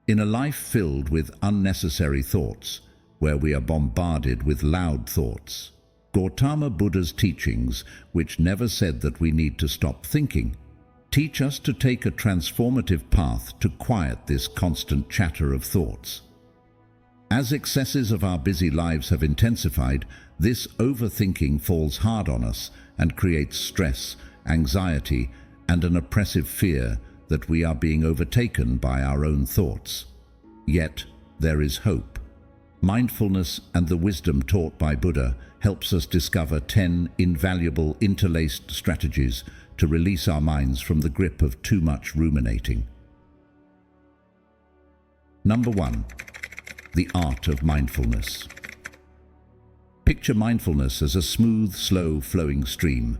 In a life filled with unnecessary thoughts, where we are bombarded with loud thoughts, Gautama Buddha's teachings, which never said that we need to stop thinking, teach us to take a transformative path to quiet this constant chatter of thoughts. As excesses of our busy lives have intensified, this overthinking falls hard on us and creates stress, anxiety, and an oppressive fear that we are being overtaken by our own thoughts. Yet, there is hope. Mindfulness and the wisdom taught by Buddha helps us discover 10 invaluable interlaced strategies to release our minds from the grip of too much ruminating. Number 1. The Art of Mindfulness. Picture mindfulness as a smooth, slow flowing stream,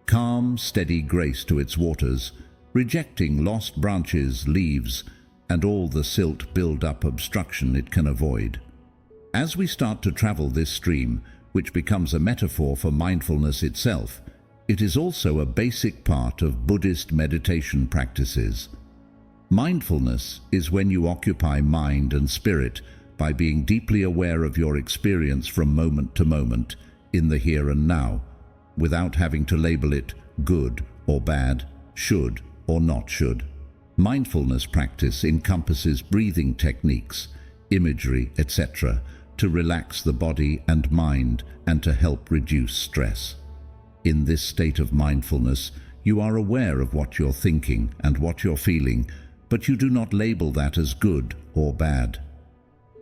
calm, steady grace to its waters, rejecting lost branches, leaves, and all the silt build-up obstruction it can avoid. As we start to travel this stream, which becomes a metaphor for mindfulness itself, it is also a basic part of Buddhist meditation practices. Mindfulness is when you occupy mind and spirit by being deeply aware of your experience from moment to moment, in the here and now, without having to label it good or bad, should or not should. Mindfulness practice encompasses breathing techniques, imagery, etc., to relax the body and mind and to help reduce stress. In this state of mindfulness, you are aware of what you're thinking and what you're feeling, but you do not label that as good or bad.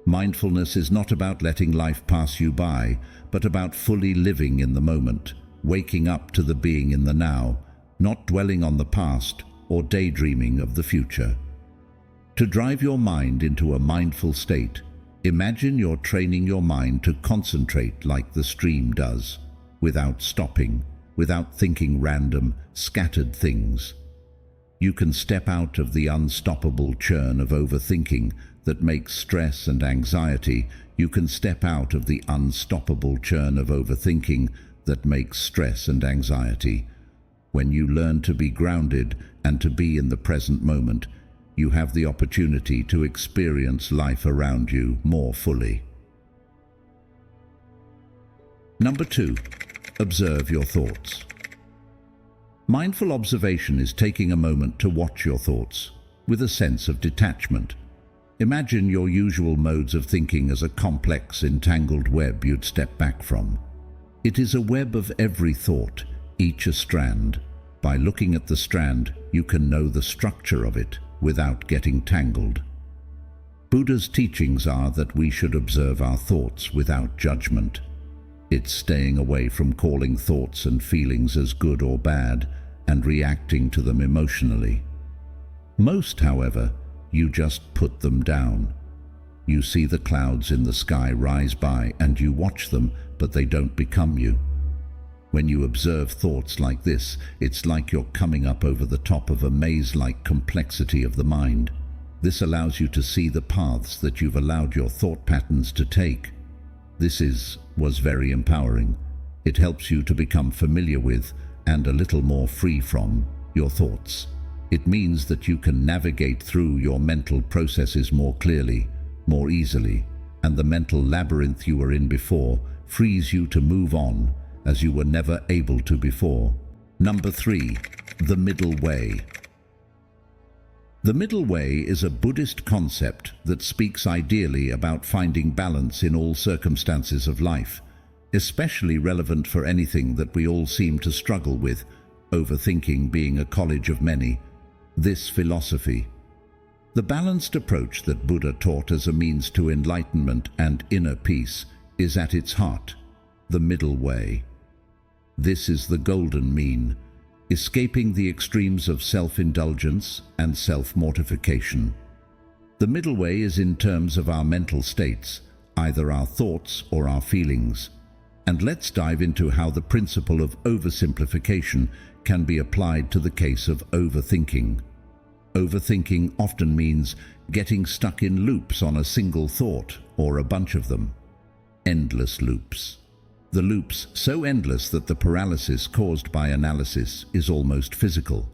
Mindfulness is not about letting life pass you by, but about fully living in the moment, waking up to the being in the now, not dwelling on the past or daydreaming of the future. To drive your mind into a mindful state, imagine you're training your mind to concentrate like the stream does, without stopping, without thinking random, scattered things. You can step out of the unstoppable churn of overthinking that makes stress and anxiety. You can step out of the unstoppable churn of overthinking that makes stress and anxiety. When you learn to be grounded and to be in the present moment, you have the opportunity to experience life around you more fully. Number 2. Observe your thoughts. Mindful observation is taking a moment to watch your thoughts with a sense of detachment. Imagine your usual modes of thinking as a complex, entangled web you'd step back from. It is a web of every thought, each a strand. By looking at the strand, you can know the structure of it without getting tangled. Buddha's teachings are that we should observe our thoughts without judgment. It's staying away from calling thoughts and feelings as good or bad and reacting to them emotionally. Most, however, you just put them down. You see the clouds in the sky rise by and you watch them, but they don't become you. When you observe thoughts like this, it's like you're coming up over the top of a maze-like complexity of the mind. This allows you to see the paths that you've allowed your thought patterns to take. This was very empowering. It helps you to become familiar with, and a little more free from, your thoughts. It means that you can navigate through your mental processes more clearly, more easily, and the mental labyrinth you were in before frees you to move on as you were never able to before. Number 3. The middle way. The middle way is a Buddhist concept that speaks ideally about finding balance in all circumstances of life, especially relevant for anything that we all seem to struggle with, overthinking being a college of many. This philosophy, the balanced approach that Buddha taught as a means to enlightenment and inner peace, is at its heart, the middle way. This is the golden mean, escaping the extremes of self-indulgence and self-mortification. The middle way is in terms of our mental states, either our thoughts or our feelings. And let's dive into how the principle of oversimplification can be applied to the case of overthinking. Overthinking often means getting stuck in loops on a single thought or a bunch of them. Endless loops. The loops so endless that the paralysis caused by analysis is almost physical.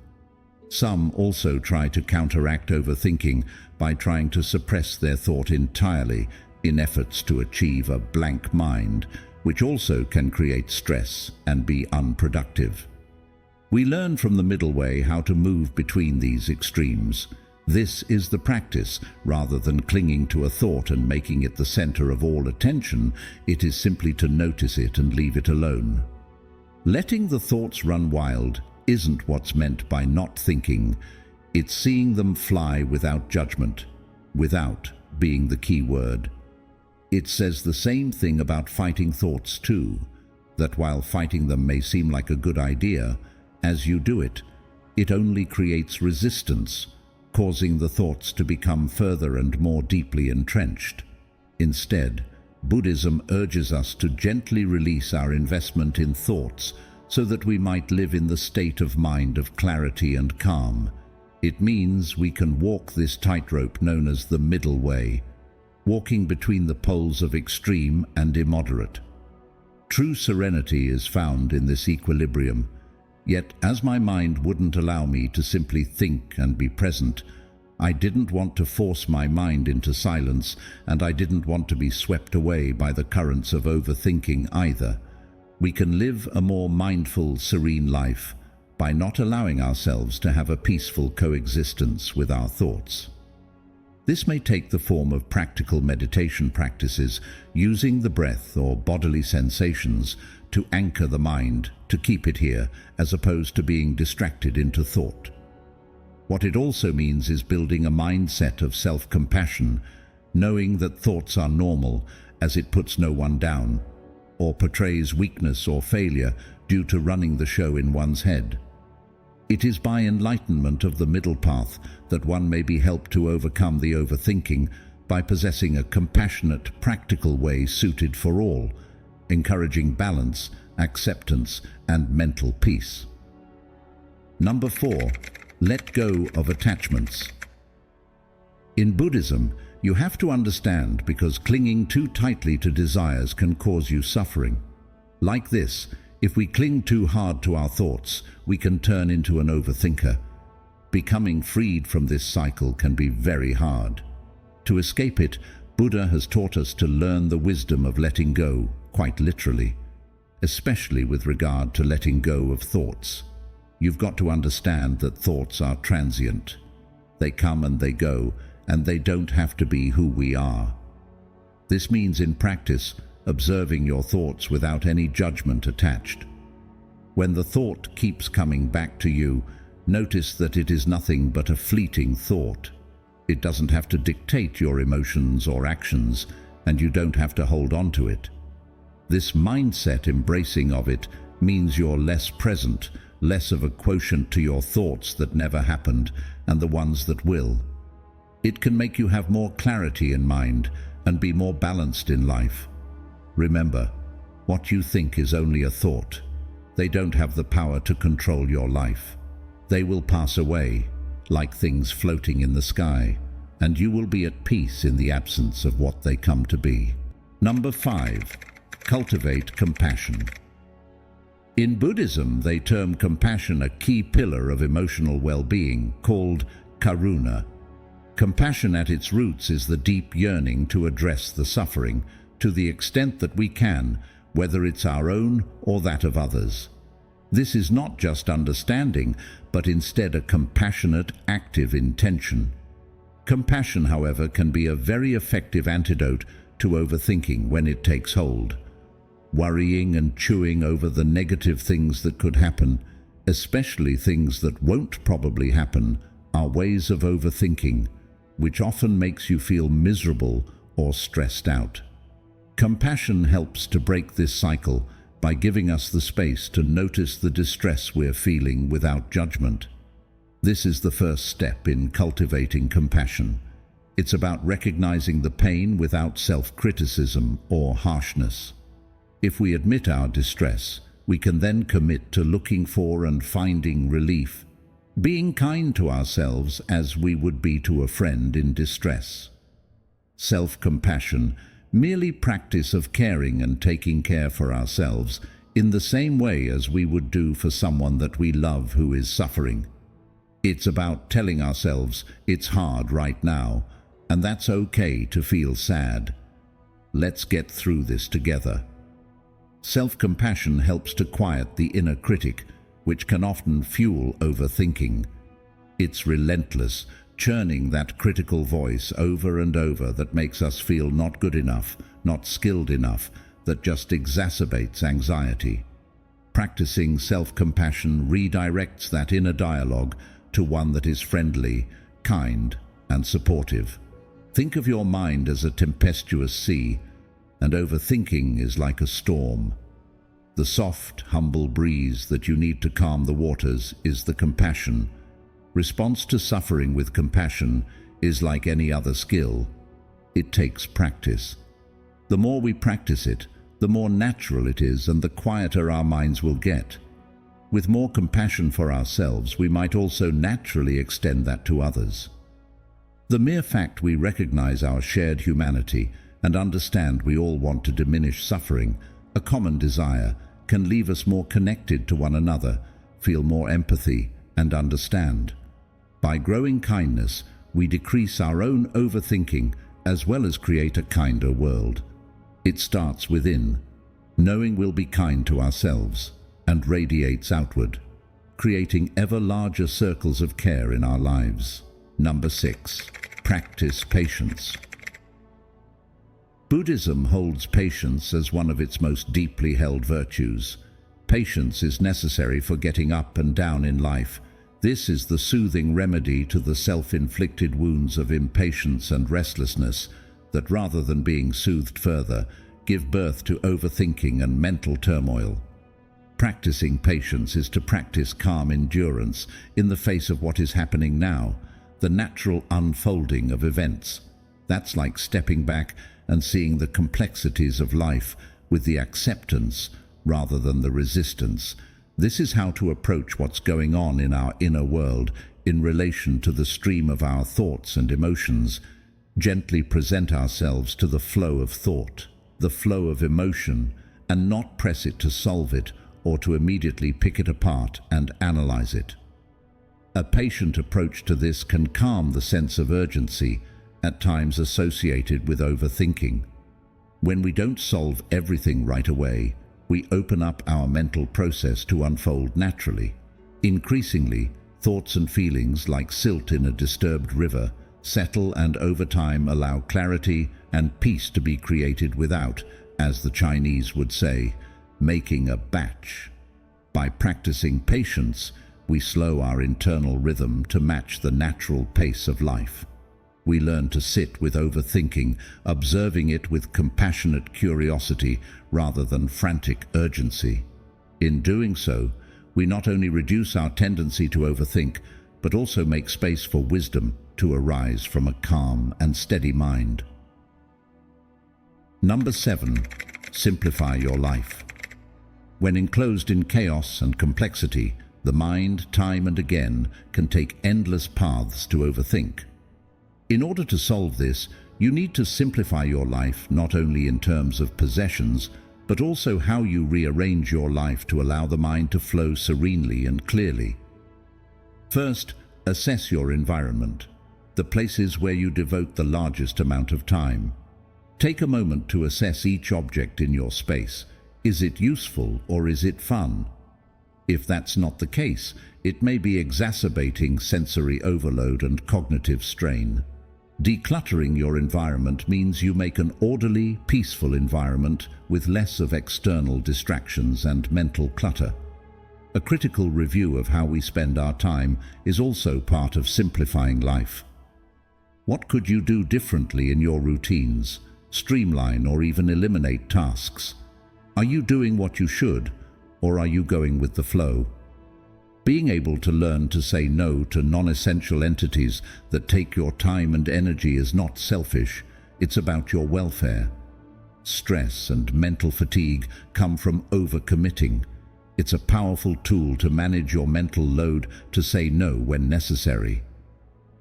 Some also try to counteract overthinking by trying to suppress their thought entirely in efforts to achieve a blank mind, which also can create stress and be unproductive. We learn from the middle way how to move between these extremes. This is the practice. Rather than clinging to a thought and making it the center of all attention, it is simply to notice it and leave it alone. Letting the thoughts run wild isn't what's meant by not thinking. It's seeing them fly without judgment, without being the key word. It says the same thing about fighting thoughts too, that while fighting them may seem like a good idea, as you do it, it only creates resistance, causing the thoughts to become further and more deeply entrenched. Instead, Buddhism urges us to gently release our investment in thoughts so that we might live in the state of mind of clarity and calm. It means we can walk this tightrope known as the middle way, walking between the poles of extreme and immoderate. True serenity is found in this equilibrium. Yet, as my mind wouldn't allow me to simply think and be present, I didn't want to force my mind into silence, and I didn't want to be swept away by the currents of overthinking either. We can live a more mindful, serene life by not allowing ourselves to have a peaceful coexistence with our thoughts. This may take the form of practical meditation practices, using the breath or bodily sensations to anchor the mind, to keep it here, as opposed to being distracted into thought. What it also means is building a mindset of self-compassion, knowing that thoughts are normal, as it puts no one down, or portrays weakness or failure due to running the show in one's head. It is by enlightenment of the middle path that one may be helped to overcome the overthinking by possessing a compassionate, practical way suited for all, encouraging balance, acceptance, and mental peace. Number 4, let go of attachments. In Buddhism, you have to understand because clinging too tightly to desires can cause you suffering. Like this, if we cling too hard to our thoughts, we can turn into an overthinker. Becoming freed from this cycle can be very hard. To escape it, Buddha has taught us to learn the wisdom of letting go, quite literally, especially with regard to letting go of thoughts. You've got to understand that thoughts are transient. They come and they go, and they don't have to be who we are. This means in practice, observing your thoughts without any judgment attached. When the thought keeps coming back to you, notice that it is nothing but a fleeting thought. It doesn't have to dictate your emotions or actions, and you don't have to hold on to it. This mindset embracing of it means you're less present, less of a quotient to your thoughts that never happened and the ones that will. It can make you have more clarity in mind and be more balanced in life. Remember, what you think is only a thought. They don't have the power to control your life. They will pass away, like things floating in the sky, and you will be at peace in the absence of what they come to be. Number 5, cultivate compassion. In Buddhism, they term compassion a key pillar of emotional well-being, called karuna. Compassion at its roots is the deep yearning to address the suffering, to the extent that we can, whether it's our own or that of others. This is not just understanding, but instead a compassionate, active intention. Compassion, however, can be a very effective antidote to overthinking when it takes hold. Worrying and chewing over the negative things that could happen, especially things that won't probably happen, are ways of overthinking, which often makes you feel miserable or stressed out. Compassion helps to break this cycle by giving us the space to notice the distress we're feeling without judgment. This is the first step in cultivating compassion. It's about recognizing the pain without self-criticism or harshness. If we admit our distress, we can then commit to looking for and finding relief, being kind to ourselves as we would be to a friend in distress. Self-compassion, merely practice of caring and taking care for ourselves in the same way as we would do for someone that we love who is suffering. It's about telling ourselves it's hard right now, and that's okay to feel sad. Let's get through this together. Self-compassion helps to quiet the inner critic, which can often fuel overthinking. It's relentless, churning that critical voice over and over that makes us feel not good enough, not skilled enough, that just exacerbates anxiety. Practicing self-compassion redirects that inner dialogue to one that is friendly, kind, and supportive. Think of your mind as a tempestuous sea, and overthinking is like a storm. The soft, humble breeze that you need to calm the waters is the compassion. Response to suffering with compassion is like any other skill. It takes practice. The more we practice it, the more natural it is and the quieter our minds will get. With more compassion for ourselves, we might also naturally extend that to others. The mere fact we recognize our shared humanity and understand we all want to diminish suffering, a common desire, can leave us more connected to one another, feel more empathy, and understand. By growing kindness, we decrease our own overthinking as well as create a kinder world. It starts within, knowing we'll be kind to ourselves, and radiates outward, creating ever larger circles of care in our lives. Number 6. Practice patience. Buddhism holds patience as one of its most deeply held virtues. Patience is necessary for getting up and down in life. This is the soothing remedy to the self-inflicted wounds of impatience and restlessness that, rather than being soothed further, give birth to overthinking and mental turmoil. Practicing patience is to practice calm endurance in the face of what is happening now, the natural unfolding of events. That's like stepping back and seeing the complexities of life with the acceptance rather than the resistance. This is how to approach what's going on in our inner world in relation to the stream of our thoughts and emotions. Gently present ourselves to the flow of thought, the flow of emotion, and not press it to solve it or to immediately pick it apart and analyze it. A patient approach to this can calm the sense of urgency at times associated with overthinking. When we don't solve everything right away, we open up our mental process to unfold naturally. Increasingly, thoughts and feelings, like silt in a disturbed river, settle and over time allow clarity and peace to be created without, as the Chinese would say, making a batch. By practicing patience, we slow our internal rhythm to match the natural pace of life. We learn to sit with overthinking, observing it with compassionate curiosity rather than frantic urgency. In doing so, we not only reduce our tendency to overthink, but also make space for wisdom to arise from a calm and steady mind. Number 7. Simplify your life. When enclosed in chaos and complexity, the mind, time and again, can take endless paths to overthink. In order to solve this, you need to simplify your life not only in terms of possessions, but also how you rearrange your life to allow the mind to flow serenely and clearly. First, assess your environment, the places where you devote the largest amount of time. Take a moment to assess each object in your space. Is it useful or is it fun? If that's not the case, it may be exacerbating sensory overload and cognitive strain. Decluttering your environment means you make an orderly, peaceful environment with less of external distractions and mental clutter. A critical review of how we spend our time is also part of simplifying life. What could you do differently in your routines? Streamline or even eliminate tasks? Are you doing what you should, or are you going with the flow? Being able to learn to say no to non-essential entities that take your time and energy is not selfish, it's about your welfare. Stress and mental fatigue come from overcommitting. It's a powerful tool to manage your mental load, to say no when necessary.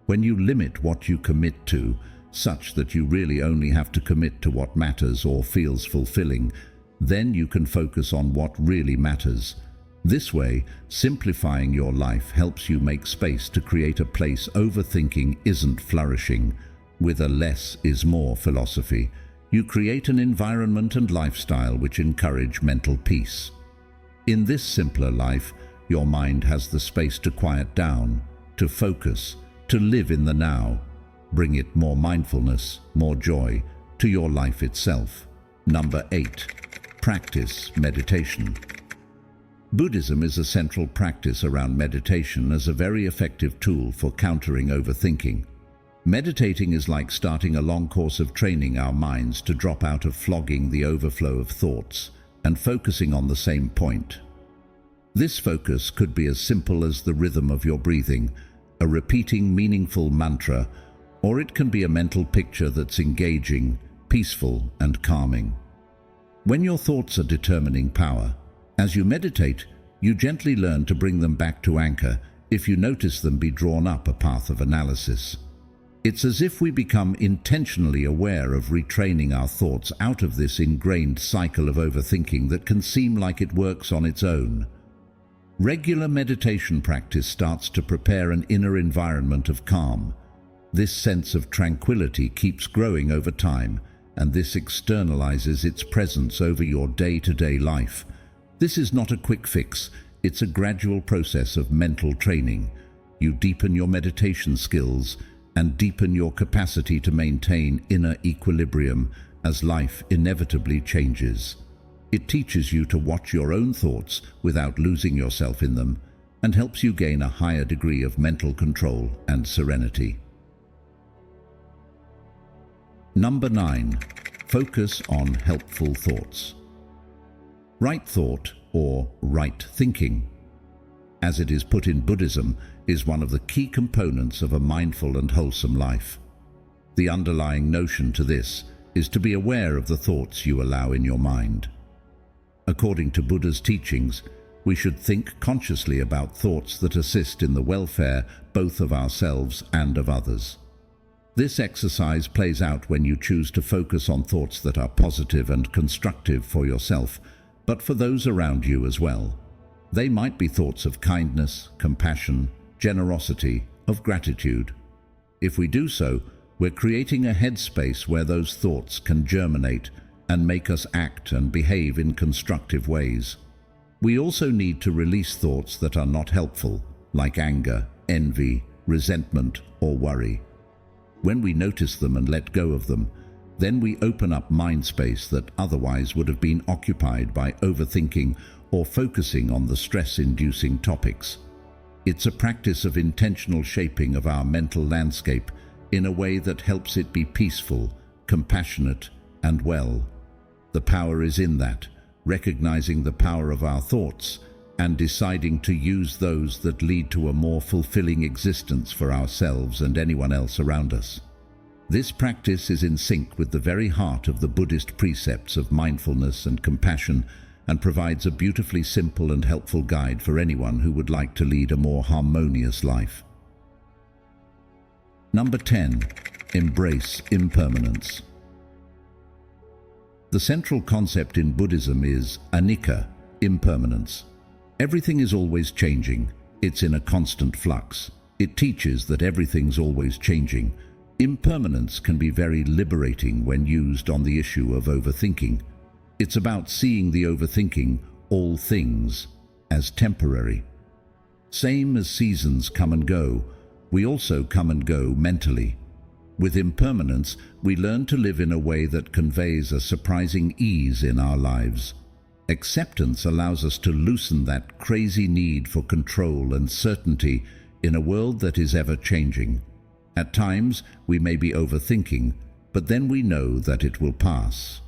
When you limit what you commit to, such that you really only have to commit to what matters or feels fulfilling, then you can focus on what really matters. This way, simplifying your life helps you make space to create a place overthinking isn't flourishing. With a less is more philosophy, you create an environment and lifestyle which encourage mental peace. In this simpler life, your mind has the space to quiet down, to focus, to live in the now. Bring it more mindfulness, more joy to your life itself. Number 8. Practice meditation. Buddhism is a central practice around meditation as a very effective tool for countering overthinking. Meditating is like starting a long course of training our minds to drop out of flogging the overflow of thoughts and focusing on the same point. This focus could be as simple as the rhythm of your breathing, a repeating meaningful mantra, or it can be a mental picture that's engaging, peaceful, and calming. When your thoughts are determining power, as you meditate, you gently learn to bring them back to anchor if you notice them be drawn up a path of analysis. It's as if we become intentionally aware of retraining our thoughts out of this ingrained cycle of overthinking that can seem like it works on its own. Regular meditation practice starts to prepare an inner environment of calm. This sense of tranquility keeps growing over time, and this externalizes its presence over your day-to-day life. This is not a quick fix, it's a gradual process of mental training. You deepen your meditation skills and deepen your capacity to maintain inner equilibrium as life inevitably changes. It teaches you to watch your own thoughts without losing yourself in them, and helps you gain a higher degree of mental control and serenity. Number 9. Focus on helpful thoughts. Right thought, or right thinking, as it is put in Buddhism, is one of the key components of a mindful and wholesome life. The underlying notion to this is to be aware of the thoughts you allow in your mind. According to Buddha's teachings, we should think consciously about thoughts that assist in the welfare both of ourselves and of others. This exercise plays out when you choose to focus on thoughts that are positive and constructive for yourself, but for those around you as well. They might be thoughts of kindness, compassion, generosity, of gratitude. If we do so, we're creating a headspace where those thoughts can germinate and make us act and behave in constructive ways. We also need to release thoughts that are not helpful, like anger, envy, resentment, or worry. When we notice them and let go of them, then we open up mind space that otherwise would have been occupied by overthinking or focusing on the stress-inducing topics. It's a practice of intentional shaping of our mental landscape in a way that helps it be peaceful, compassionate, and well. The power is in that, recognizing the power of our thoughts and deciding to use those that lead to a more fulfilling existence for ourselves and anyone else around us. This practice is in sync with the very heart of the Buddhist precepts of mindfulness and compassion, and provides a beautifully simple and helpful guide for anyone who would like to lead a more harmonious life. Number 10. Embrace impermanence. The central concept in Buddhism is anicca, impermanence. Everything is always changing. It's in a constant flux. It teaches that everything's always changing. Impermanence can be very liberating when used on the issue of overthinking. It's about seeing the overthinking, all things, as temporary. Same as seasons come and go, we also come and go mentally. With impermanence, we learn to live in a way that conveys a surprising ease in our lives. Acceptance allows us to loosen that crazy need for control and certainty in a world that is ever changing. At times, we may be overthinking, but then we know that it will pass.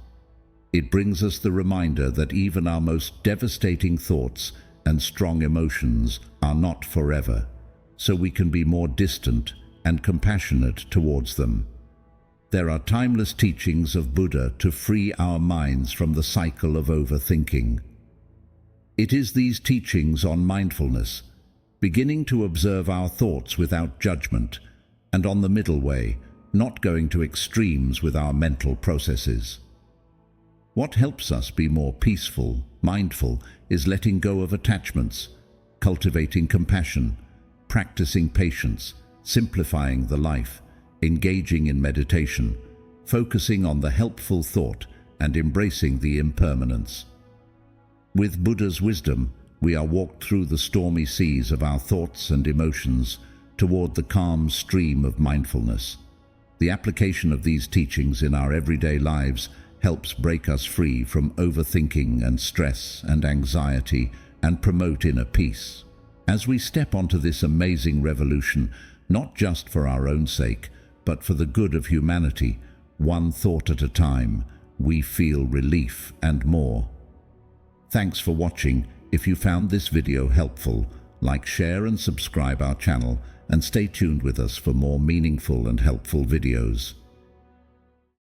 It brings us the reminder that even our most devastating thoughts and strong emotions are not forever, so we can be more distant and compassionate towards them. There are timeless teachings of Buddha to free our minds from the cycle of overthinking. It is these teachings on mindfulness, beginning to observe our thoughts without judgment, and on the middle way, not going to extremes with our mental processes. What helps us be more peaceful, mindful, is letting go of attachments, cultivating compassion, practicing patience, simplifying the life, engaging in meditation, focusing on the helpful thought, and embracing the impermanence. With Buddha's wisdom, we are walked through the stormy seas of our thoughts and emotions toward the calm stream of mindfulness. The application of these teachings in our everyday lives helps break us free from overthinking and stress and anxiety and promote inner peace. As we step onto this amazing revolution, not just for our own sake, but for the good of humanity, one thought at a time, we feel relief and more. Thanks for watching. If you found this video helpful, like, share and subscribe our channel, and stay tuned with us for more meaningful and helpful videos.